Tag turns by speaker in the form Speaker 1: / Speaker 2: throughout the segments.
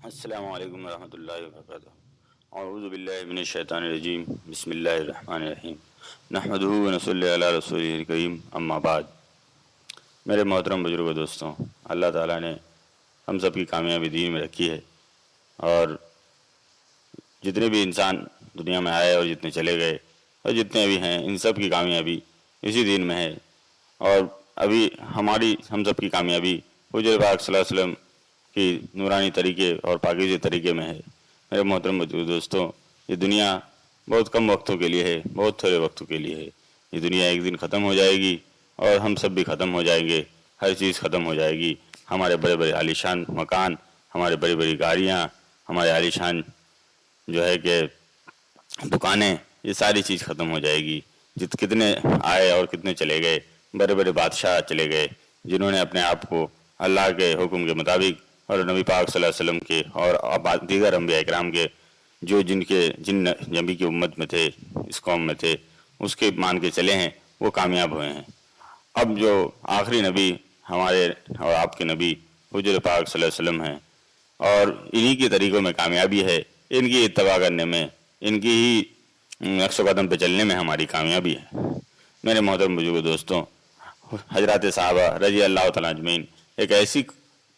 Speaker 1: السلام علیکم ورحمۃ اللہ وبرکاتہ۔ اعوذ باللہ من الشیطان الرجیم، بسم اللہ الرحمن الرحیم، نحمدہ ونصلی علی رسولہ الکریم، اما بعد۔ میرے محترم بزرگ و دوستوں، اللہ تعالیٰ نے ہم سب کی کامیابی دین میں رکھی ہے، اور جتنے بھی انسان دنیا میں آئے اور جتنے چلے گئے اور جتنے بھی ہیں، ان سب کی کامیابی اسی دین میں ہے۔ اور ابھی ہم سب کی کامیابی حضور پاک صلی اللہ علیہ وسلم کی نورانی طریقے اور پاکیزہ طریقے میں ہے۔ میرے محترم دوستوں، یہ دنیا بہت کم وقتوں کے لیے ہے، بہت تھوڑے وقتوں کے لیے ہے۔ یہ دنیا ایک دن ختم ہو جائے گی اور ہم سب بھی ختم ہو جائیں گے، ہر چیز ختم ہو جائے گی۔ ہمارے بڑے بڑے عالیشان مکان، ہمارے بڑی بڑی گاڑیاں، ہمارے عالیشان جو ہے کہ دکانیں، یہ ساری چیز ختم ہو جائے گی۔ کتنے آئے اور کتنے چلے گئے، بڑے بڑے بادشاہ چلے گئے جنہوں نے اپنے آپ کو اللہ کے حکم کے مطابق اور نبی پاک صلی اللہ علیہ وسلم کے اور دیگر انبیاء اکرام کے جن نبی کی امت میں تھے، اس قوم میں تھے، اس کے مان کے چلے ہیں، وہ کامیاب ہوئے ہیں۔ اب جو آخری نبی ہمارے اور آپ کے نبی حضور پاک صلی اللہ علیہ وسلم ہیں، اور انہی کے طریقوں میں کامیابی ہے، ان کی اتباع کرنے میں، ان کی ہی نقش و قدم پہ چلنے میں ہماری کامیابی ہے۔ میرے محترم بزرگ دوستوں، حضرات صحابہ رضی اللہ تعالیٰ اجمعین ایک ایسی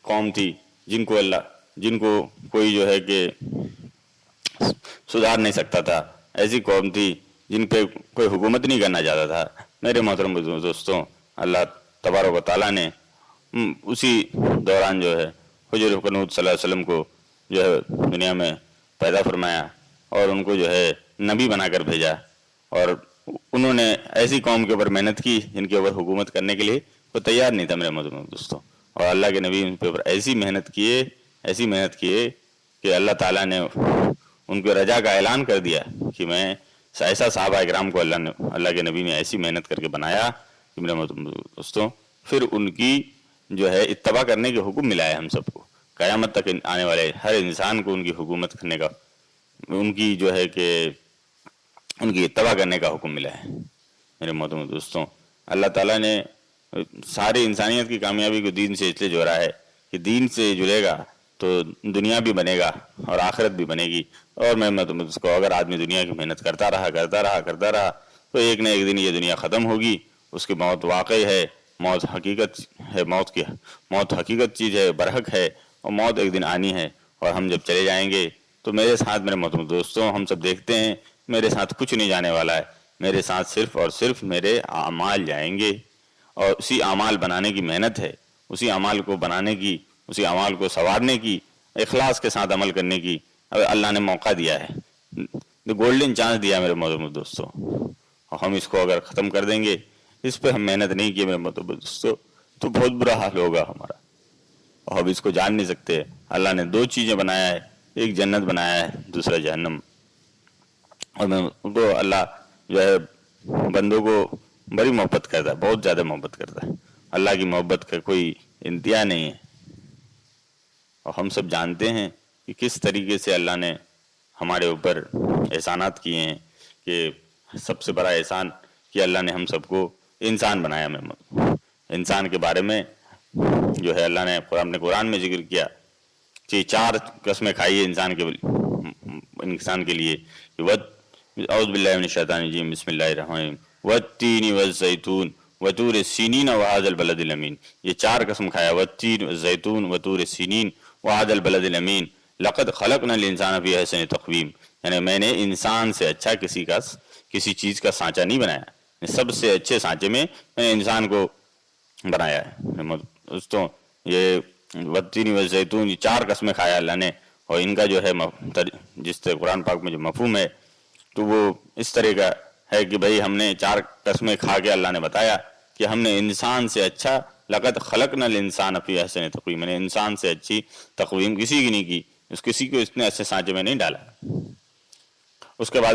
Speaker 1: قوم تھی جن کو کوئی جو ہے کہ سدھار نہیں سکتا تھا، ایسی قوم تھی جن پہ کوئی حکومت نہیں کرنا چاہتا تھا۔ میرے محترم دوستوں، اللہ تبارک و تعالیٰ نے اسی دوران جو ہے حضور کنوت صلی اللہ علیہ وسلم کو جو ہے دنیا میں پیدا فرمایا اور ان کو جو ہے نبی بنا کر بھیجا، اور انہوں نے ایسی قوم کے اوپر محنت کی جن کے اوپر حکومت کرنے کے لیے وہ تیار نہیں تھا۔ میرے محترم دوستوں، اور اللہ کے نبی ان کے اوپر ایسی محنت کیے کہ اللہ تعالیٰ نے ان کو رجا کا اعلان کر دیا کہ میں ایسا صحابہ اکرام کو اللہ کے نبی نے ایسی محنت کر کے بنایا کہ میرے محترم دوستوں، پھر ان کی جو ہے اتباع کرنے کے حکم ملا ہے ہم سب کو۔ قیامت تک آنے والے ہر انسان کو ان کی حکومت کرنے کا، ان کی جو ہے کہ ان کی اتباع کرنے کا حکم ملا ہے۔ میرے محترم دوستوں، اللہ تعالیٰ نے ساری انسانیت کی کامیابی کو دین سے اس لیے جوڑا ہے کہ دین سے جڑے گا تو دنیا بھی بنے گا اور آخرت بھی بنے گی۔ اور میں اس کو اگر آدمی دنیا کی محنت کرتا رہا تو ایک نہ ایک دن یہ دنیا ختم ہوگی، اس کی موت واقع ہے، موت حقیقت ہے، موت حقیقت چیز ہے، برحق ہے، اور موت ایک دن آنی ہے، اور ہم جب چلے جائیں گے تو میرے ساتھ، میرے محترم دوستوں، ہم سب دیکھتے ہیں میرے ساتھ کچھ نہیں جانے والا ہے، میرے ساتھ صرف اور صرف میرے اعمال جائیں گے، اور اسی اعمال بنانے کی محنت ہے، اسی اعمال کو بنانے کی، اسی اعمال کو سنوارنے کی، اخلاص کے ساتھ عمل کرنے کی اللہ نے موقع دیا ہے، گولڈن چانس دیا میرے محترم دوستوں، اور ہم اس کو اگر ختم کر دیں گے، اس پہ ہم محنت نہیں کی میرے محترم دوستوں، تو بہت برا حال ہوگا ہمارا، اور ہم اس کو جان نہیں سکتے۔ اللہ نے دو چیزیں بنایا ہے، ایک جنت بنایا ہے، دوسرا جہنم، اور ان کو اللہ جو ہے بندوں کو بڑی محبت کرتا ہے، بہت زیادہ محبت کرتا ہے۔ اللہ کی محبت کا کوئی انتہا نہیں ہے، اور ہم سب جانتے ہیں کہ کس طریقے سے اللہ نے ہمارے اوپر احسانات کیے ہیں، کہ سب سے بڑا احسان کہ اللہ نے ہم سب کو انسان بنایا۔ انسان کے بارے میں جو ہے اللہ نے اپنے قرآن میں ذکر کیا کہ 4 قسمیں کھائی ہے انسان کے لیے۔ اعوذ باللہ من الشیطان الرجیم، بسم اللہ الرحمن الرحیم، والتین والزیتون وطور سینین وہذا البلد الامین۔ یہ 4 قسم کھایا، والتین والزیتون وطور سینین وہذا البلد الامین، لقد خلقنا الانسان فی احسن تقویم، یعنی میں نے انسان سے اچھا کسی چیز کا سانچہ نہیں بنایا، سب سے اچھے سانچے میں نے انسان کو بنایا ہے۔ دوستوں، یہ والتین والزیتون، یہ 4 قسمیں کھایا اللہ نے، اور ان کا جو ہے جس طرح قرآن پاک میں جو مفہوم ہے تو وہ اس طرح کا ہے کہ بھئی ہم نے 4 قسمیں کھا کے اللہ نے بتایا کہ ہم نے انسان سے اچھا، لقد خلقنا الانسان فی احسن تقویم، میں نے انسان سے اچھی تقویم کسی کی نہیں کی، کسی کو اتنے اچھے سانچے میں نہیں ڈالا۔ اس کے بعد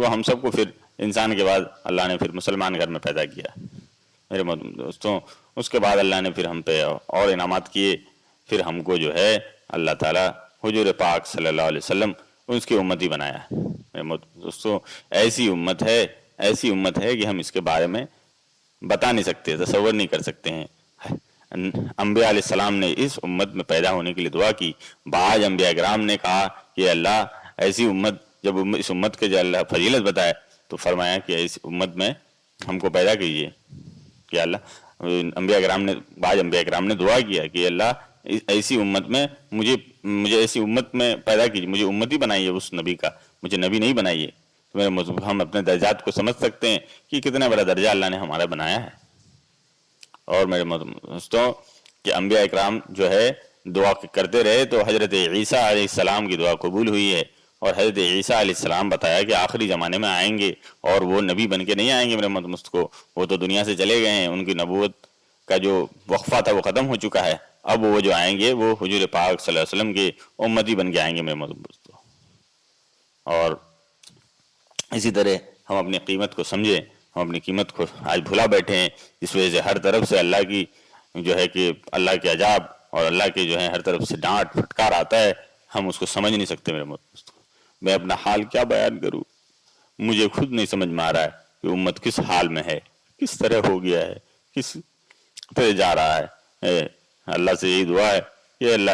Speaker 1: ہم سب کو پھر انسان کے بعد اللہ نے پھر مسلمان گھر میں پیدا کیا میرے دوستوں۔ اس کے بعد اللہ نے پھر ہم پہ اور انعامات کیے، پھر ہم کو جو ہے اللہ تعالیٰ حضور پاک صلی اللہ علیہ وسلم اس کی امتی بنایا میرے دوستوں۔ ایسی امت ہے کہ ہم اس کے بارے میں بتا نہیں سکتے، تصور نہیں کر سکتے ہیں۔ انبیاء علیہ السلام نے اس امت میں پیدا ہونے کے لیے دعا کی، بعض انبیاء کرام نے کہا کہ اللہ ایسی امت، جب اس امت کے جو اللہ فضیلت بتائے تو فرمایا کہ اس امت میں ہم کو پیدا کیجیے کہ اللہ، انبیاء کرام نے، بعض انبیاء کرام نے دعا کیا کہ اللہ ایسی امت میں مجھے ایسی امت میں پیدا کیجیے، مجھے امتی بنائیے اس نبی کا، مجھے نبی نہیں بنائیے۔ تو ہم اپنے درجات کو سمجھ سکتے ہیں کہ کتنا بڑا درجہ اللہ نے ہمارا بنایا ہے۔ اور میرے دوستوں کہ انبیاء اکرام جو ہے دعا کرتے رہے تو حضرت عیسیٰ علیہ السلام کی دعا قبول ہوئی ہے، اور حضرت عیسیٰ علیہ السلام بتایا کہ آخری زمانے میں آئیں گے اور وہ نبی بن کے نہیں آئیں گے میرے کو، وہ تو دنیا سے چلے گئے ہیں، ان کی نبوت کا جو وقفہ تھا وہ ختم ہو چکا ہے، اب وہ جو آئیں گے وہ حضور پاک صلی اللہ علیہ وسلم کے امتی بن کے آئیں گے میرے دوستوں۔ اور اسی طرح ہم اپنی قیمت کو سمجھیں، ہم اپنی قیمت کو آج بھلا بیٹھے ہیں، جس وجہ سے ہر طرف سے اللہ کی جو ہے کہ اللہ کے عذاب اور اللہ کے جو ہے ہر طرف سے ڈانٹ پھٹکار آتا ہے، ہم اس کو سمجھ نہیں سکتے میرے دوستوں۔ میں اپنا حال کیا بیان کروں، مجھے خود نہیں سمجھ میں آ رہا ہے کہ امت کس حال میں ہے، کس طرح ہو گیا ہے، کس طرح جا رہا ہے۔ اللہ سے یہی دعا ہے کہ اللہ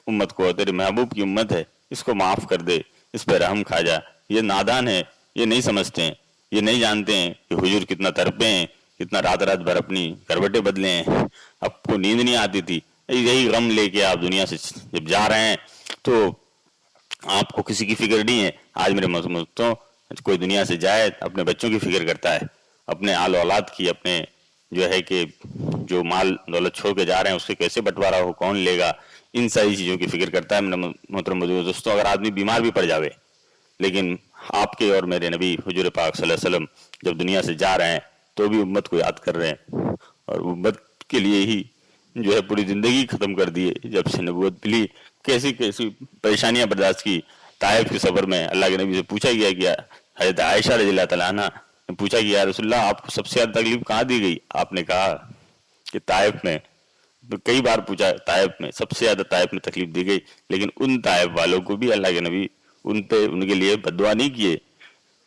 Speaker 1: امت کو، تیرے محبوب کی امت ہے، اس کو معاف کر دے، اس پہ رحم کھا جا۔ یہ نادان ہے، یہ نہیں سمجھتے ہیں، یہ نہیں جانتے ہیں کہ حضور کتنا تڑپے ہیں، کتنا رات رات بھر اپنی کروٹیں بدلے ہیں، اب کو نیند نہیں آتی تھی، یہی غم لے کے آپ دنیا سے جب جا رہے ہیں تو آپ کو کسی کی فکر نہیں ہے۔ آج میرے دوستوں کوئی دنیا سے جائے اپنے بچوں کی فکر کرتا ہے، اپنے آل اولاد کی، اپنے جو ہے کہ جو مال دولت چھوڑ کے جا رہے ہیں اس کے کیسے بٹوارا ہو، کون لے گا، ان ساری چیزوں کی فکر کرتا ہے میرے محترم دوستوں۔ اگر آدمی بیمار بھی پڑ جاوے، لیکن آپ کے اور میرے نبی حضور پاک صلی اللہ علیہ وسلم جب دنیا سے جا رہے ہیں تو بھی امت کو یاد کر رہے ہیں، اور امت کے لیے ہی جو ہے پوری زندگی ختم کر دیے۔ جب سے نبوت ملی کیسی کیسی پریشانیاں برداشت کی۔ طائف کے سفر میں اللہ کے نبی سے پوچھا گیا حضرت عائشہ رضی اللہ تعالیٰ عنہ نے پوچھا کہ یا رسول اللہ آپ کو سب سے زیادہ تکلیف کہاں دی گئی؟ آپ نے کہا کہ طائف میں۔ کئی بار پوچھا، طائف میں سب سے زیادہ طائف میں تکلیف دی گئی، لیکن ان طائف والوں کو بھی اللہ کے نبی ان کے لیے بد دعا نہیں کیے،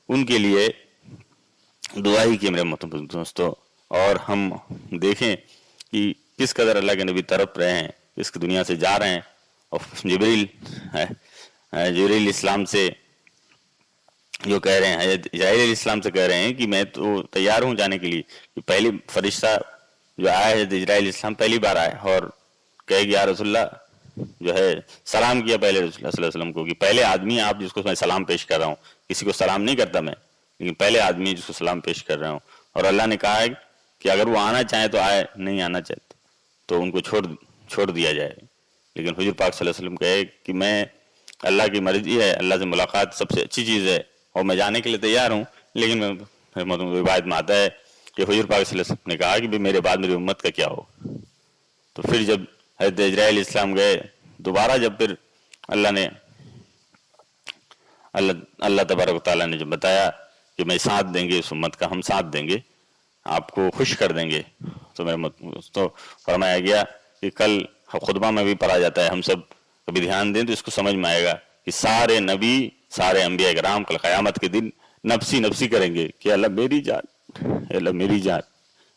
Speaker 1: ان کے لیے دعا ہی کی میرے محترم دوستوں۔ اور ہم دیکھیں کہ کس قدر اللہ کے نبی تڑپ رہے ہیں، اس کی دنیا سے جا رہے ہیں، اور جبریل اسلام سے جو کہہ رہے ہیں، حضرت اسرائیل علیہ السلام سے کہہ رہے ہیں کہ میں تو تیار ہوں جانے کے لیے، کہ پہلی فرشتہ جو آیا ہے حضرت اسرائیل علیہ السلام پہلی بار آئے اور کہے کہ یا رسول اللہ جو ہے سلام کیا پہلے رسول اللہ صلی اللہ علیہ وسلم کو، کہ پہلے آدمی آپ جس کو میں سلام پیش کر رہا ہوں، کسی کو سلام نہیں کرتا میں، لیکن پہلے آدمی جس کو سلام پیش کر رہا ہوں۔ اور اللہ نے کہا ہے کہ اگر وہ آنا چاہیں تو آئے، نہیں آنا چاہتے تو ان کو چھوڑ دیا جائے۔ لیکن حضور پاک صلی اللہ علیہ وسلم کہے کہ میں، اللہ کی مرضی ہے، اللہ سے ملاقات سب سے اچھی چیز ہے اور میں جانے کے لیے تیار ہوں، لیکن روایت میں آتا ہے کہ حضور پاک صلی اللہ علیہ وسلم نے کہا کہ میرے بعد میری امت کا کیا ہو۔ تو پھر جب حضرت اسرائیل علیہ السلام گئے دوبارہ، جب پھر اللہ تبارک و تعالیٰ نے جب بتایا کہ میں ساتھ دیں گے اس امت کا، ہم ساتھ دیں گے، آپ کو خوش کر دیں گے، تو میرے دوستوں فرمایا گیا کہ کل خطبہ میں بھی پڑھا جاتا ہے، ہم سب کبھی دھیان دیں تو اس کو سمجھ میں آئے گا کہ سارے نبی، سارے انبیاء کرام کل قیامت کے دن نفسی نفسی کریں گے کہ اللہ میری جان، اے اللہ میری جان،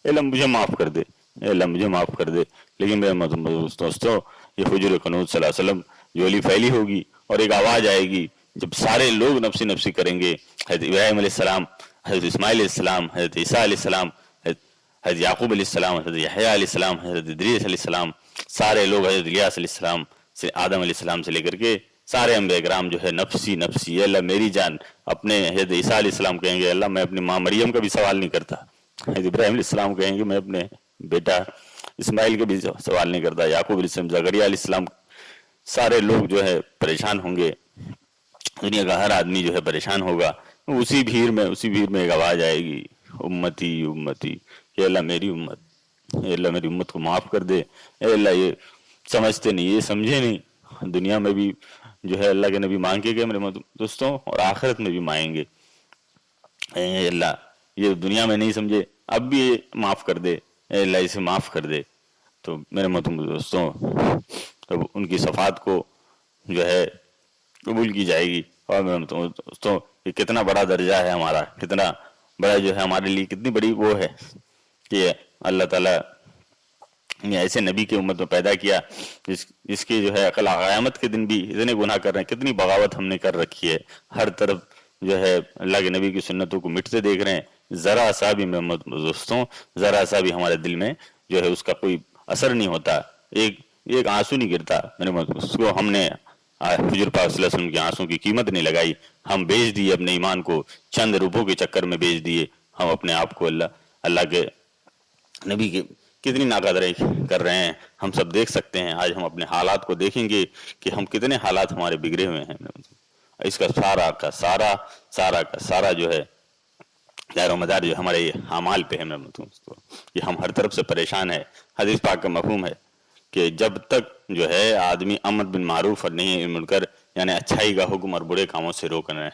Speaker 1: اے اللہ مجھے معاف کر دے، اے اللہ مجھے معاف کر دے۔ لیکن میرے دوستوں یہ حضور قنوت صلی اللہ علیہ وسلم جو علی پھیلی ہوگی اور ایک آواز آئے گی جب سارے لوگ نفسی نفسی کریں گے، حضرت ابراہیم علیہ السلام، حضرت اسماعیل علیہ السلام، حضرت عیسیٰ علیہ السلام، حضرت یعقوب علیہ السلام، حضرت یحییٰ علیہ السلام، حضرت ادریس علیہ السلام، سارے لوگ حضرت الیاس علیہ السلام سے آدم علیہ السلام سے لے کر کے سارے انبیاء کرام جو ہے نفسی نفسی، اے اللہ میری جان۔ اپنے حضرت عیسیٰ علیہ السلام کہیں گے اللہ میں اپنی ماں مریم کا بھی سوال نہیں کرتا، حضرت ابراہیم علیہ السلام کہیں گے میں اپنے بیٹا اسماعیل کا بھی سوال نہیں کرتا، یعقوب علیہ السلام، زکریا علیہ السلام، سارے لوگ جو ہے پریشان ہوں گے، دنیا کا ہر آدمی جو ہے پریشان ہوگا۔ اسی بھیڑ میں ایک آواز آئے گی، امتی امتی، اے اللہ میری امت، اے اللہ میری امت کو معاف کر دے، اے اللہ یہ سمجھتے نہیں، یہ سمجھے نہیں، دنیا میں بھی جو ہے اللہ کے نبی مانگ کے گئے میرے دوستوں، اور آخرت میں بھی مانگیں گے، اے اللہ یہ دنیا میں نہیں سمجھے اب بھی معاف کر دے، اے اللہ اسے معاف کر دے۔ تو میرے دوستوں تب ان کی صفات کو جو ہے قبول کی جائے گی، اور میرے دوستوں یہ کتنا بڑا درجہ ہے ہمارا، کتنا بڑا جو ہے ہمارے لیے، کتنی بڑی وہ ہے کہ اللہ تعالیٰ ایسے نبی کی امت میں پیدا کیا جس کی جو ہے عقل قیامت کے دن بھی اتنے گناہ کر رہے ہیں، کتنی بغاوت ہم نے کر رکھی ہے، ہر طرف جو ہے اللہ کے نبی کی سنتوں کو مٹتے دیکھ رہے ہیں، ذرا سا بھی محمد دوستوں، ذرا سا بھی ہمارے دل میں جو ہے اس کا کوئی اثر نہیں ہوتا، ایک آنسو نہیں گرتا اس کو ہم نے حضور پاک صلی اللہ علیہ وسلم کے آنسوں کی قیمت نہیں لگائی، ہم بیچ دیے اپنے ایمان کو، چند روپوں کے چکر میں بیچ دیے ہم اپنے آپ کو اللہ کے نبی کے کتنی ناقدری کر رہے ہیں، ہم سب دیکھ سکتے ہیں۔ آج ہم اپنے حالات کو دیکھیں گے کہ ہم کتنے حالات ہمارے بگڑے ہوئے ہیں، اس کا سارا جو ہے دار و مدار جو ہمارے اعمال پہ ہے، کہ ہم ہر طرف سے پریشان ہیں۔ حدیث پاک کا مفہوم ہے کہ جب تک جو ہے آدمی امر بالمعروف اور نہی عن المنکر یعنی اچھائی کا حکم اور برے کاموں سے روکنا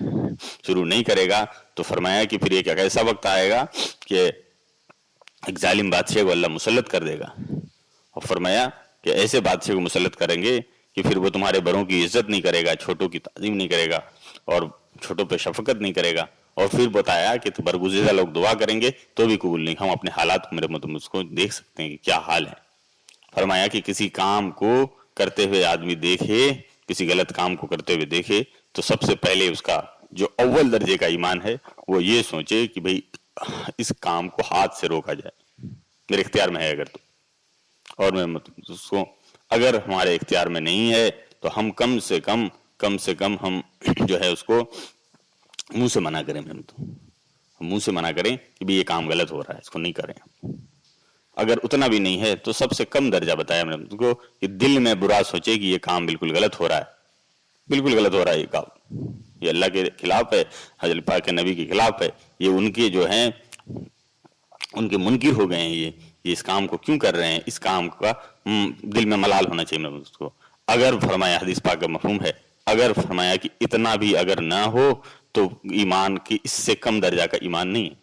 Speaker 1: شروع نہیں کرے گا تو فرمایا کہ پھر ایک ایسا وقت آئے گا کہ ایک ظالم بادشاہ کو اللہ مسلط کر دے گا، اور فرمایا کہ ایسے بادشاہ کو مسلط کریں گے کہ پھر وہ تمہارے بڑوں کی عزت نہیں کرے گا، چھوٹوں کی تعظیم نہیں کرے گا اور چھوٹوں پہ شفقت نہیں کرے گا، اور پھر بتایا کہ برگزیدہ لوگ دعا کریں گے تو بھی قبول نہیں۔ ہم اپنے حالات کو میرے اس کو دیکھ سکتے ہیں کہ کیا حال ہے۔ فرمایا کہ کسی کام کو کرتے ہوئے آدمی دیکھے، کسی غلط کام کو کرتے ہوئے دیکھے تو سب سے پہلے اس کا جو اول درجے کا ایمان ہے وہ یہ سوچے کہ بھئی اس کام کو ہاتھ سے روکا جائے، میرے اختیار میں ہے اگر تو، اور میں اس کو اگر ہمارے اختیار میں نہیں ہے تو ہم کم سے کم ہم جو ہے اس کو منہ سے منع کریں، منہ سے منع کریں کہ بھی یہ کام غلط ہو رہا ہے، اس کو نہیں کریں۔ اگر اتنا بھی نہیں ہے تو سب سے کم درجہ بتایا میں نے تم کو کہ دل میں برا سوچے کہ یہ کام بالکل غلط ہو رہا ہے، بالکل غلط ہو رہا ہے، یہ کام یہ اللہ کے خلاف ہے، حضرت پاک کے نبی کے خلاف ہے، یہ ان کے جو ہیں ان کے منکر ہو گئے ہیں، یہ اس کام کو کیوں کر رہے ہیں، اس کام کا دل میں ملال ہونا چاہیے اس کو۔ اگر فرمایا حدیث پاک کا مفہوم ہے، اگر فرمایا کہ اتنا بھی اگر نہ ہو تو ایمان کی اس سے کم درجہ کا ایمان نہیں ہے۔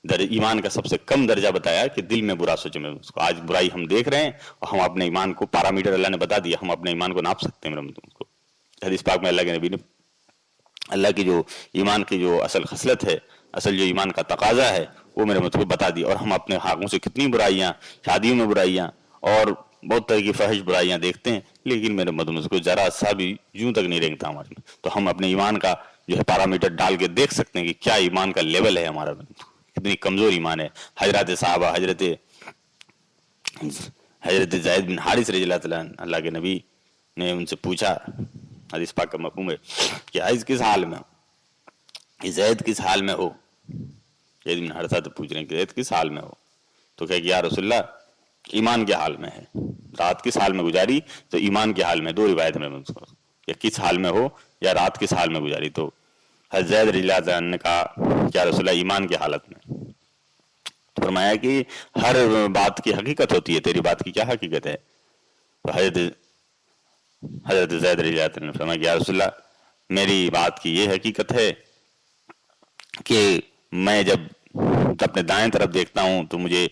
Speaker 1: ایمان کا سب سے کم درجہ بتایا کہ دل میں برا سوچے میں اس کو۔ آج برائی ہم دیکھ رہے ہیں اور ہم اپنے ایمان کو پیرامیٹر اللہ نے بتا دیا، ہم اپنے ایمان کو ناپ سکتے ہیں اس کو۔ حدیث پاک میں اللہ کے نبی نے اللہ کی جو ایمان کی جو اصل خصلت ہے، اصل جو ایمان کا تقاضا ہے وہ میرے مطلب بتا دی، اور ہم اپنے حقوں سے کتنی برائیاں، شادیوں میں برائیاں اور بہت طرح کی فحش برائیاں دیکھتے ہیں، لیکن میرے مطلب کو ذرا سا بھی یوں تک نہیں رنگتا ہمارے میں۔ تو ہم اپنے ایمان کا جو ہے پیرامیٹر ڈال کے دیکھ سکتے ہیں کہ کیا ایمان کا لیول ہے ہمارا، کتنی کمزور ایمان ہے۔ حضرات صحابہ، حضرت زید بن حارث رضی اللہ تعالیٰ اللہ کے نبی نے ان سے پوچھا، حدیث پاک کا مفہوم ہے کہ عائز کس حال میں ہو، زید کس حال میں ہو، زید بن حارثہ تو پوچھ رہے ہیں کہ زید کس حال میں ہو، تو کہا کہ یا رسول اللہ ایمان کے حال میں ہے۔ رات کس حال میں گزاری تو ایمان کے حال میں، دو روایت میں یا کس حال میں ہو یا رات کس حال میں گزاری، تو حضرت زید رضی اللہ عنہ نے کہا کہ یا رسول اللہ ایمان کی حالت میں۔ فرمایا کہ ہر بات کی حقیقت ہوتی ہے، تیری بات کی کیا حقیقت ہے؟ تو حضرت زید رضی اللہ عنہ نے فرمایا کہ یا رسول اللہ میری بات کی یہ حقیقت ہے کہ میں جب اپنے دائیں طرف دیکھتا ہوں تو مجھے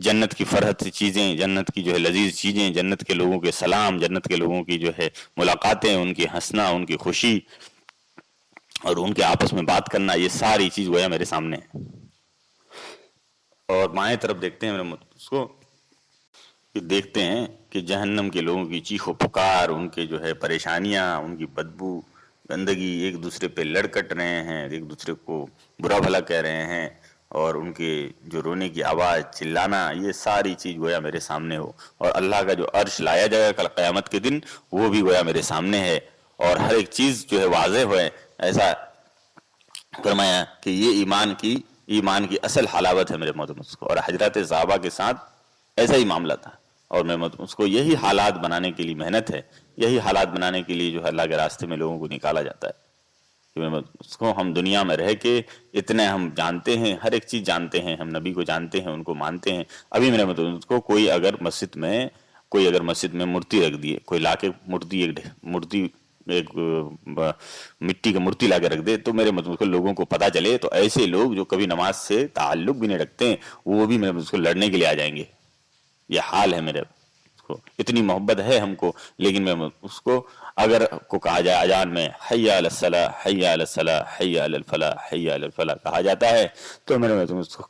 Speaker 1: جنت کی فرحت چیزیں، جنت کی جو ہے لذیذ چیزیں، جنت کے لوگوں کے سلام، جنت کے لوگوں کی جو ہے ملاقاتیں، ان کی ہنسنا، ان کی خوشی اور ان کے آپس میں بات کرنا، یہ ساری چیز گویا میرے سامنے ہے۔ اور بائیں طرف دیکھتے ہیں اس کو دیکھتے ہیں کہ جہنم کے لوگوں کی چیخ و پکار، ان کے جو ہے پریشانیاں، ان کی بدبو، گندگی، ایک دوسرے پہ لڑ کٹ رہے ہیں، ایک دوسرے کو برا بھلا کہہ رہے ہیں، اور ان کے جو رونے کی آواز، چلانا، یہ ساری چیز گویا میرے سامنے ہو، اور اللہ کا جو عرش لایا جائے گا کل قیامت کے دن وہ بھی گویا میرے سامنے ہے، اور ہر ایک چیز جو ہے واضح ہوئے، ایسا فرمایا کہ یہ ایمان کی اصل حلاوت ہے میرے محترم اس کو۔ اور حضرات صحابہ کے ساتھ ایسا ہی معاملہ تھا، اور میں اس کو یہی حالات بنانے کے لیے محنت ہے، یہی حالات بنانے کے لیے جو اللہ کے راستے میں لوگوں کو نکالا جاتا ہے۔ اس کو ہم دنیا میں رہ کے اتنے ہم جانتے ہیں، ہر ایک چیز جانتے ہیں، ہم نبی کو جانتے ہیں، ان کو مانتے ہیں۔ ابھی میرے مطلب اس کو کوئی اگر مسجد میں مورتی رکھ دیے، کوئی لا کے مورتی ایک مٹی کا مورتی لا کے رکھ دے، تو میرے مطلب کو لوگوں کو پتہ چلے تو ایسے لوگ جو کبھی نماز سے تعلق بھی نہیں رکھتے ہیں وہ بھی میرے مطلب کو لڑنے کے لیے آ جائیں گے۔ یہ حال ہے میرے کو، اتنی محبت ہے ہم کو، لیکن میں اس کو اگر کو کہا جائے اذان میں حی علی الصلاۃ، حی علی الصلاۃ، حی علی الفلاح، حی علی الفلاح کہا جاتا ہے تو میرے مطلب اس کو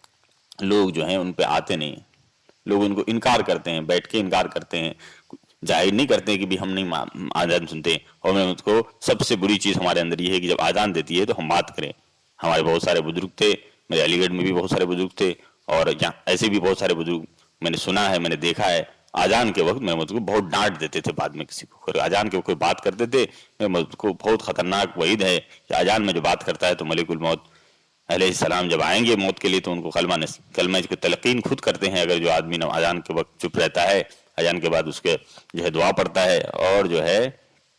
Speaker 1: لوگ جو ہیں ان پہ آتے نہیں ہیں، لوگ ان کو انکار کرتے ہیں، بیٹھ کے انکار کرتے ہیں، ظاہر نہیں کرتے کہ بھی ہم نہیں آزان سنتے. اور میں اس کو سب سے بری چیز ہمارے اندر یہ ہے کہ جب آزان دیتی ہے تو ہم بات کریں. ہمارے بہت سارے بزرگ تھے، میرے علی گڑھ میں بھی بہت سارے بزرگ تھے، اور یہاں ایسے بھی بہت سارے بزرگ میں نے سنا ہے، میں نے دیکھا ہے. آزان کے وقت میں کو بہت ڈانٹ دیتے تھے، بعد میں کسی کو آزان کے وقت کوئی بات کرتے تھے، میں کو بہت خطرناک وعید ہے کہ آزان میں جو بات کرتا ہے تو ملک الموت علیہ السلام جب آئیں گے موت کے لیے تو ان کو کلمہ کی تلقین خود کرتے ہیں. اگر جو آدمی اذان کے وقت چپ رہتا ہے، اذان کے بعد اس کے جو ہے دعا پڑھتا ہے اور جو ہے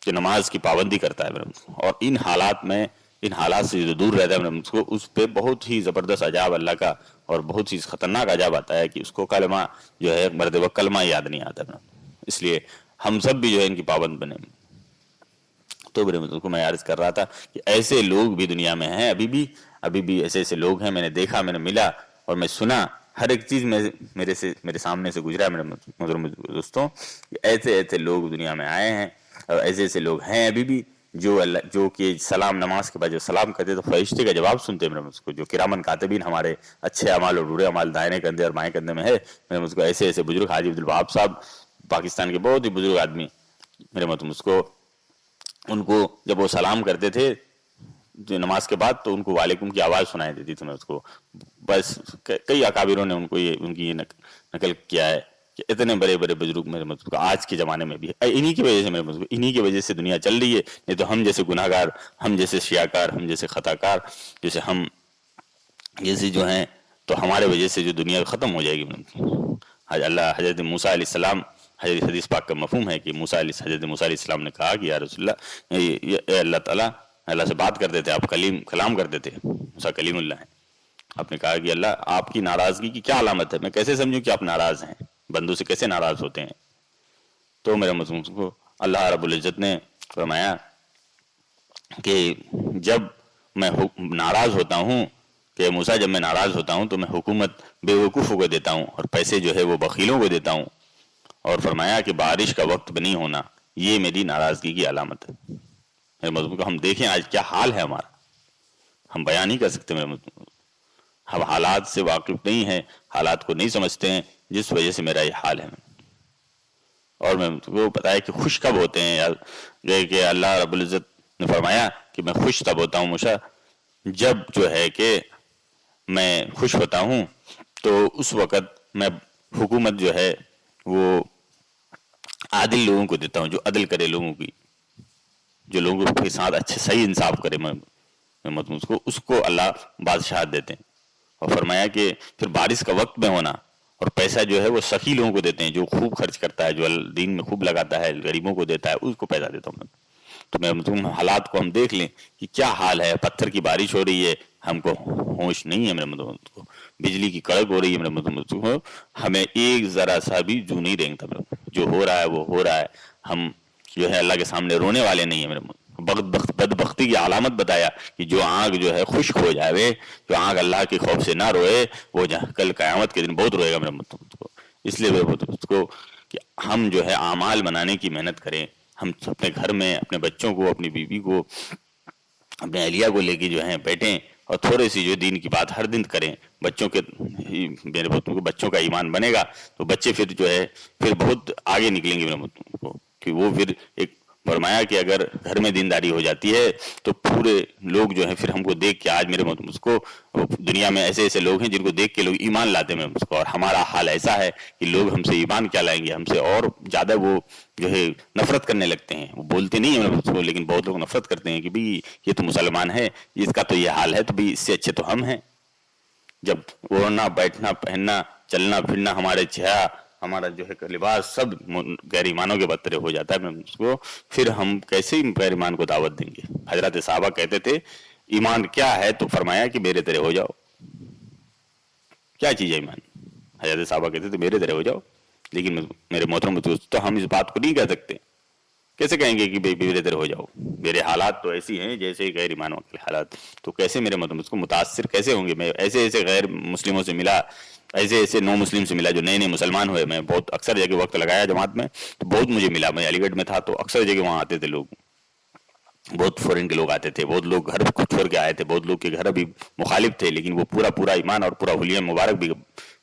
Speaker 1: کہ نماز کی پابندی کرتا ہے، اور ان حالات سے جو دور رہتا ہے اس کو، اس پہ بہت ہی زبردست عذاب اللہ کا اور بہت ہی خطرناک عذاب آتا ہے کہ اس کو کلمہ جو ہے مرد وقت کلمہ یاد نہیں آتا. اس لیے ہم سب بھی جو ہے ان کی پابند بنے. تو میرے کو میں عرض کر رہا تھا کہ ایسے لوگ بھی دنیا میں ہیں، ابھی بھی ایسے لوگ ہیں. میں نے دیکھا، میں نے ملا اور میں سنا، ہر ایک چیز میرے سامنے سے گزرا میرے محترم دوستوں. ایسے لوگ دنیا میں آئے ہیں اور ایسے لوگ ہیں ابھی بھی جو کہ سلام نماز کے بعد جو سلام کرتے تو فرشتے کا جواب سنتے. میرے اس کو جو کرامن کاتبین ہمارے اچھے اعمال اور برے اعمال دائنے کندھے اور بائیں کندھے میں ہے، میرے اس کو ایسے بزرگ حاجی عبدالوہاب صاحب پاکستان کے بہت ہی بزرگ آدمی، میرے مطلب اس کو ان کو جب وہ سلام کرتے تھے نماز کے بعد تو ان کو وعلیکم کی آواز سنائی دیتی تھی. میں اس کو بس کئی اکابروں نے ان کی یہ نقل کیا ہے کہ اتنے بڑے بزرگ میرے مطلب آج کے زمانے میں بھی انہی کی وجہ سے، میرے مطلب انہی کی وجہ سے دنیا چل رہی ہے. نہیں تو ہم جیسے گناہ گار، ہم جیسے شیعہ ہم جیسے خطا کار، جیسے ہم جیسے جو ہیں، تو ہمارے وجہ سے جو دنیا ختم ہو جائے گی. حضرت موسیٰ علیہ السلام، حدیث پاک کا مفہوم ہے کہ حضرت موسیٰ علیہ السلام نے کہا کہ یا رسول اللہ، اے اللہ تعالیٰ، اللہ سے بات کرتے تھے، آپ کلام کرتے تھے، موسیٰ کلیم اللہ ہیں. آپ نے کہا کہ اللہ آپ کی ناراضگی کی کیا علامت ہے، میں کیسے سمجھوں کہ آپ ناراض ہیں، بندوں سے کیسے ناراض ہوتے ہیں. تو میرے مضمون کو اللہ رب العزت نے فرمایا کہ جب میں ناراض ہوتا ہوں، کہ موسیٰ جب میں ناراض ہوتا ہوں تو میں حکومت بے وقوفوں کو دیتا ہوں اور پیسے جو ہے وہ بخیلوں کو دیتا ہوں. اور فرمایا کہ بارش کا وقت بھی نہیں ہونا یہ میری ناراضگی کی علامت ہے. میرے مضمون کو ہم دیکھیں آج کیا حال ہے ہمارا، ہم بیان نہیں کر سکتے. میرے مضمون ہم حالات سے واقف نہیں ہیں، حالات کو نہیں سمجھتے ہیں، جس وجہ سے میرا یہ حال ہے. اور میں کو پتا ہے کہ خوش کب ہوتے ہیں، کہ اللہ رب العزت نے فرمایا کہ میں خوش تب ہوتا ہوں موسیٰ جب جو ہے کہ میں خوش ہوتا ہوں تو اس وقت میں حکومت جو ہے وہ عادل لوگوں کو دیتا ہوں، جو عدل کرے لوگوں کی، جو لوگوں کے ساتھ اچھے صحیح انصاف کرے. اس کو اللہ بادشاہت دیتے ہیں. اور فرمایا کہ پھر بارش کا وقت میں ہونا اور پیسہ جو ہے وہ سخی لوگوں کو دیتے ہیں، جو خوب خرچ کرتا ہے، جو دین میں خوب لگاتا ہے، غریبوں کو دیتا ہے، اس کو پیسہ دیتا ہوں. تو میں حالات کو ہم دیکھ لیں کہ کیا حال ہے. پتھر کی بارش ہو رہی ہے، ہم کو ہوش نہیں ہے. میرے مطلب کو بجلی کی کڑک ہو رہی ہے، میرے مطلب کو ہمیں ایک ذرا سا بھی جو نہیں رینگتا. جو ہو رہا ہے وہ ہو رہا ہے، ہم جو ہے اللہ کے سامنے رونے والے نہیں ہیں. میرے بدبختی کی علامت بتایا کہ جو آنکھ جو ہے خشک ہو جائے، جو آنکھ اللہ کے خوف سے نہ روئے، وہ کل قیامت کے دن بہت روئے گا. میرے مطلب کو اس لیے میرے مطلب کو کہ ہم جو ہے اعمال بنانے کی محنت کریں. ہم اپنے گھر میں اپنے بچوں کو، اپنی بیوی کو، اپنے اہلیہ کو لے کے جو ہے بیٹھیں اور تھوڑی سی جو دین کی بات ہر دن کریں. بچوں کے میرے بچوں کو بچوں کا ایمان بنے گا تو بچے پھر جو ہے پھر بہت آگے نکلیں گے. میرے بچوں کو کہ وہ پھر ایک فرمایا کہ اگر گھر میں دینداری ہو جاتی ہے تو پورے لوگ جو ہیں پھر ہم کو دیکھ کے، آج میرے اس کو دنیا میں ایسے لوگ ہیں جن کو دیکھ کے لوگ ایمان لاتے ہیں اس کو. اور ہمارا حال ایسا ہے کہ لوگ ہم سے ایمان کیا لائیں گے، ہم سے اور زیادہ وہ جو ہے نفرت کرنے لگتے ہیں. وہ بولتے نہیں ہیں اس کو، لیکن بہت لوگ نفرت کرتے ہیں کہ بھئی یہ تو مسلمان ہے، اس کا تو یہ حال ہے، تو بھئی اس سے اچھے تو ہم ہیں. جب اوڑھنا بیٹھنا پہننا چلنا پھرنا ہمارے چہرہ ہمارا جو ہے لباس سب غیر ایمانوں کے بدتر ہو جاتا ہے اس کو، پھر ہم کیسے غیر ایمان کو دعوت دیں گے. حضرت صحابہ کہتے تھے ایمان کیا ہے، تو فرمایا کہ میرے طرح ہو جاؤ. کیا چیز ہے ایمان؟ حضرت صحابہ کہتے تھے میرے طرح ہو جاؤ. لیکن میرے محترم تو ہم اس بات کو نہیں کہہ سکتے. کیسے کہیں گے کہ میرے طرح ہو جاؤ؟ میرے حالات تو ایسی ہیں جیسے غیر ایمانوں کے حالات. تو کیسے میرے مطلب اس کو متاثر کیسے ہوں گے؟ میں ایسے غیر مسلموں سے ملا، ایسے نو مسلم سے ملا جو نئے مسلمان ہوئے. میں بہت اکثر جگہ وقت لگایا جماعت میں تو بہت مجھے ملا. میں علی گڑھ میں تھا تو اکثر جگہ وہاں آتے تھے لوگ، بہت فورن کے لوگ آتے تھے، بہت لوگ گھر چھوڑ کے آئے تھے، بہت لوگ کے گھر ابھی مخالف تھے، لیکن وہ پورا ایمان اور پورا حلیہ مبارک بھی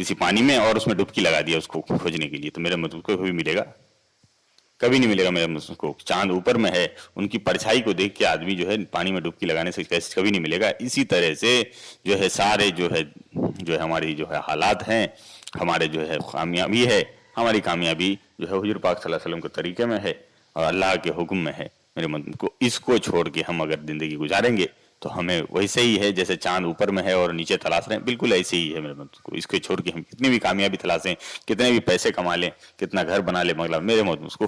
Speaker 1: کسی پانی میں اور اس میں ڈبکی لگا دیا اس کو کھوجنے کے لیے، تو میرے مطلب کو کبھی ملے گا؟ کبھی نہیں ملے گا میرے مطلب کو. چاند اوپر میں ہے، ان کی پرچھائی کو دیکھ کے آدمی جو ہے پانی میں ڈبکی لگانے سے کبھی نہیں ملے گا. اسی طرح سے جو ہے سارے جو ہے ہماری جو ہے حالات ہیں، ہمارے جو ہے کامیابی ہے، ہماری کامیابی جو ہے حضور پاک صلی اللہ علیہ وسلم کے طریقے میں ہے اور اللہ کے حکم میں ہے میرے مطلب کو. اس کو چھوڑ کے ہم اگر زندگی گزاریں گے تو ہمیں ویسے ہی ہے جیسے چاند اوپر میں ہے اور نیچے تلاش رہے ہیں، بالکل ایسے ہی ہے میرے مطلب کو. اس کو چھوڑ کے ہم کتنی بھی کامیابی تلاشیں، کتنے بھی پیسے کما لیں، کتنا گھر بنا لیں، مگر میرے مطلب کو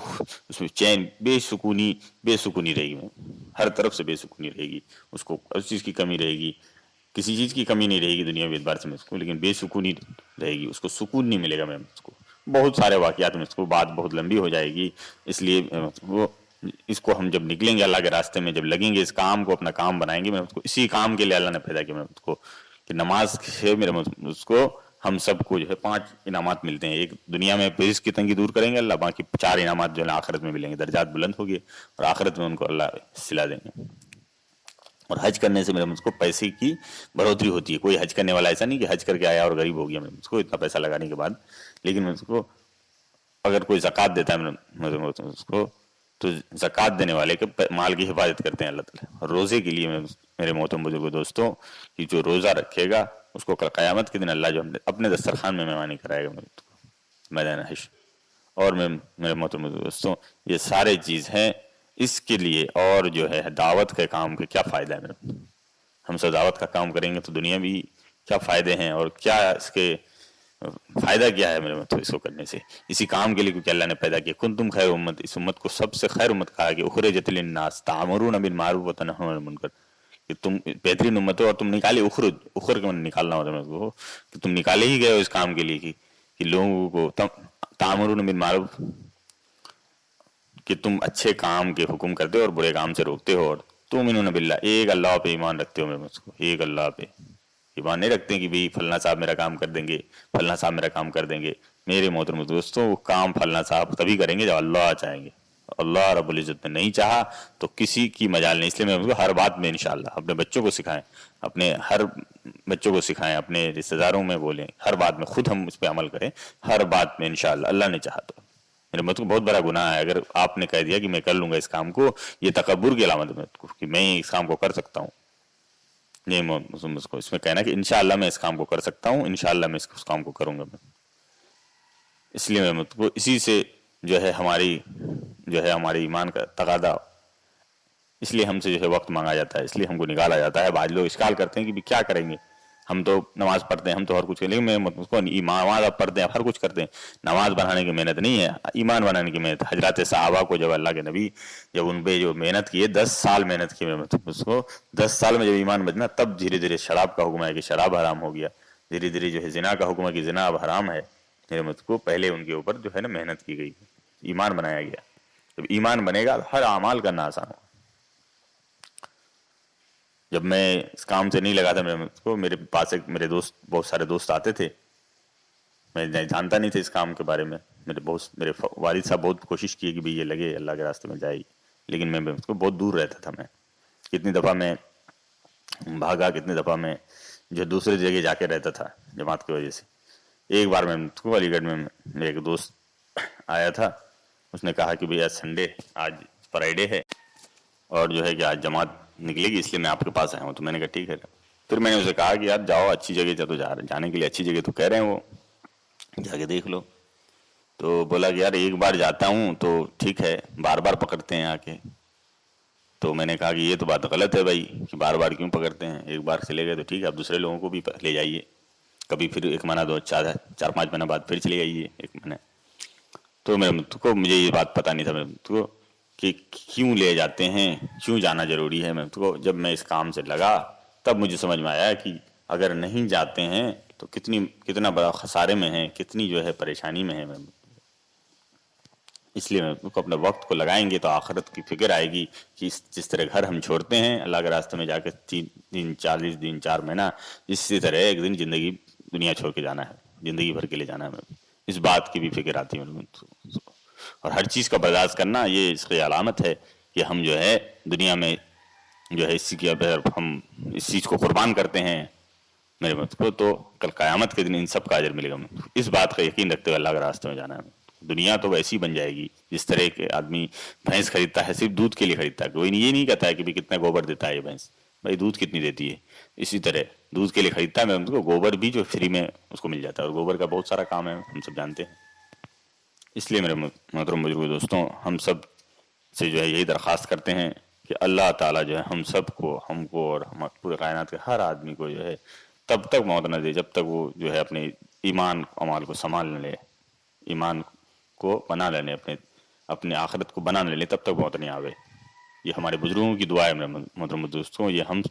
Speaker 1: اس میں چین بے سکونی رہے گی، ہر طرف سے بے سکونی رہے گی. اس کو اس چیز کی کمی رہے گی، کسی چیز کی کمی نہیں رہے گی دنیا میں اعتبار سے اس کو، لیکن بے سکونی رہے گی، اس کو سکون نہیں ملے گا میرے اس کو. بہت سارے واقعات میں اس کو بات بہت لمبی ہو جائے گی، اس لیے وہ اس کو ہم جب نکلیں گے اللہ کے راستے میں، جب لگیں گے اس کام کو اپنا کام بنائیں گے، میں اس کو اسی کام کے لیے اللہ نے پیدا کیا. میں اس کو کہ نماز سے میرے اس کو ہم سب کو جو ہے 5 انعامات ملتے ہیں. ایک دنیا میں رزق کی تنگی دور کریں گے اللہ، باقی 4 انعامات جو ہے آخرت میں ملیں گے، درجات بلند ہوگی اور آخرت میں ان کو اللہ صلہ دیں گے. اور حج کرنے سے میرے مجھ کو پیسے کی بڑھوتری ہوتی ہے. کوئی حج کرنے والا ایسا نہیں کہ حج کر کے آیا اور غریب ہو گیا میرے مجھ کو اتنا پیسہ لگانے کے بعد، لیکن مجھ کو اگر کوئی زکوٰۃ دیتا ہے میرے اس کو، تو زکوٰۃ دینے والے کے مال کی حفاظت کرتے ہیں اللہ تعالیٰ. اور روزے کے لیے میرے محترم بزرگوں دوستوں کہ جو روزہ رکھے گا اس کو قیامت کے دن اللہ جو اپنے دسترخوان میں مہمانی کرائے گا میدان حشر. اور میرے محترم دوستوں یہ سارے چیز ہیں اس کے لیے. اور جو ہے دعوت کے کام کے کیا فائدہ ہے میرے، ہم سب دعوت کا کام کریں گے تو دنیا بھی کیا فائدے ہیں اور کیا اس کے فائدہ کیا ہے میرے مطلب اس کو کرنے سے. اسی کام کے لیے کیونکہ اللہ نے پیدا کیا. کنتم خیر امت، اس امت کو سب سے خیر امت کہا کہ اخرجت للناس تأمرون بالمعروف وتنہون عن المنکر، کہ تم بہترین امت ہو اور تم نکالے اخر کے من نکالنا ہوتا ہے کہ تم نکالے ہی گئے ہو اس کام کے لیے کہ لوگوں کو تأمرون بالمعروف، کہ تم اچھے کام کے حکم کرتے ہو اور برے کام سے روکتے ہو. اور تؤمنون باللہ، ایک اللہ پہ ایمان رکھتے ہو میرے مجھ کو، ایک اللہ پہ ایمان نہیں رکھتے کہ بھئی فلنا صاحب میرا کام کر دیں گے، فلنا صاحب میرا کام کر دیں گے. میرے محترم دوستوں وہ کام فلنا صاحب تبھی کریں گے جب اللہ چاہیں گے. اللہ رب العزت نے نہیں چاہا تو کسی کی مجال نہیں. اس لیے میں ہر بات میں انشاءاللہ اپنے بچوں کو سکھائیں، اپنے ہر بچوں کو سکھائیں، اپنے رشتہ داروں میں بولیں، ہر بات میں خود ہم اس پہ عمل کریں، ہر بات میں انشاءاللہ اللہ نے چاہا تو. میرے مطلب بہت بڑا گناہ ہے اگر آپ نے کہہ دیا کہ میں کر لوں گا اس کام کو، یہ تکبر کی علامت ہے کہ میں اس کام کو کر سکتا ہوں. نہیں اس کو اس میں کہنا کہ انشاءاللہ میں اس کام کو کر سکتا ہوں، انشاءاللہ میں اس کام کو کروں گا میں. اس لیے میں مطلب اسی سے جو ہے ہماری ایمان کا تقاضا، اس لیے ہم سے جو ہے وقت مانگا جاتا ہے، اس لیے ہم کو نکالا جاتا ہے. بعض لوگ اشکال کرتے ہیں کہ کیا کریں گے، ہم تو نماز پڑھتے ہیں، ہم تو ہر کچھ کریں، لیکن میں مطلب کو نماز آپ پڑھتے ہیں، ہر کچھ کرتے ہیں. نماز بنانے کی محنت نہیں ہے، ایمان بنانے کی محنت. حضرات صحابہ کو جب اللہ کے نبی جب ان پہ جو محنت کی ہے، 10 سال محنت کی، مطلب اس کو 10 سال میں جب ایمان بچنا تب دھیرے دھیرے شراب کا حکم ہے کہ شراب حرام ہو گیا، دھیرے دھیرے جو ہے زنا کا حکم ہے کہ زنا اب حرام ہے. میرے مطلب کو پہلے ان کے اوپر جو ہے نا محنت کی گئی، ایمان بنایا گیا. جب ایمان بنے گا ہر اعمال کرنا آسان ہوگا. جب میں اس کام سے نہیں لگا تھا میرے پاس ایک میرے دوست، بہت سارے دوست آتے تھے، میں جانتا نہیں تھا اس کام کے بارے میں. میرے والد صاحب بہت کوشش کی کہ بھئی یہ لگے اللہ کے راستے میں جائے، لیکن میں اس کو بہت دور رہتا تھا. میں کتنی دفعہ میں بھاگا، کتنی دفعہ میں جو دوسرے جگہ جا کے رہتا تھا جماعت کی وجہ سے. ایک بار میں علی گڑھ میں میرے ایک دوست آیا تھا، اس نے کہا کہ بھئی آج سنڈے، آج فرائیڈے ہے اور جو ہے کہ آج جماعت نکلے گی، اس لیے میں آپ کے پاس آیا ہوں. تو میں نے کہا ٹھیک ہے. پھر میں نے اسے کہا کہ یار جاؤ، اچھی جگہ تو جانے کے لیے اچھی جگہ تو کہہ رہے ہیں وہ، جا کے دیکھ لو. تو بولا کہ یار ایک بار جاتا ہوں تو ٹھیک ہے، بار بار پکڑتے ہیں آ کے. تو میں نے کہا کہ یہ تو بات غلط ہے بھائی کہ بار بار کیوں پکڑتے ہیں، ایک بار چلے گئے تو ٹھیک ہے، آپ دوسرے لوگوں کو بھی لے جائیے. کبھی پھر 1 مہینہ 4-5 مہینہ بعد پھر چلے جائیے 1 مہینہ. تو مجھے یہ بات پتہ نہیں تھا میرے کہ کیوں لے جاتے ہیں، کیوں جانا ضروری ہے. جب میں اس کام سے لگا تب مجھے سمجھ میں آیا کہ اگر نہیں جاتے ہیں تو کتنا بڑا خسارے میں ہے، کتنی جو ہے پریشانی میں ہے. اس لیے میں اپنے وقت کو لگائیں گے تو آخرت کی فکر آئے گی کہ جس طرح گھر ہم چھوڑتے ہیں اللہ کے راستے میں جا کے 3 دن 40 دن 4 مہینہ، اسی طرح ایک دن زندگی دنیا چھوڑ کے جانا ہے، زندگی بھر کے لیے جانا ہے. اس بات کی بھی فکر آتی ہے. اور ہر چیز کا برداشت کرنا یہ اس کی علامت ہے کہ ہم جو ہے دنیا میں جو ہے اسی کی ہم اس چیز کو قربان کرتے ہیں میرے مت کو، تو کل قیامت کے دن ان سب کا اجر ملے گا. اس بات کا یقین رکھتے ہوئے اللہ کے راستے میں جانا ہے. دنیا تو ویسی بن جائے گی جس طرح کہ آدمی بھینس خریدتا ہے صرف دودھ کے لیے خریدتا ہے، کوئی یہ نہیں کہتا ہے کہ بھی کتنا گوبر دیتا ہے یہ بھینس، بھائی دودھ کتنی دیتی ہے. اسی طرح دودھ کے لیے خریدتا ہے، میں ان کو گوبر بھی جو فری میں اس کو مل جاتا ہے، اور گوبر کا بہت سارا کام ہے، ہم سب جانتے ہیں. اس لیے میرے محترم بزرگ دوستوں، ہم سب سے جو ہے یہی درخواست کرتے ہیں کہ اللہ تعالیٰ جو ہے ہم سب کو، ہم کو اور ہم پورے کائنات کے ہر آدمی کو جو ہے تب تک موت نہ دے جب تک وہ جو ہے اپنے ایمان امال کو سنبھال نہ لے، ایمان کو بنا لینے، اپنے آخرت کو بنا لے، تب تک موت نہیں آوے. یہ ہمارے بزرگوں کی دعا ہے میرے محترم دوستوں. یہ ہم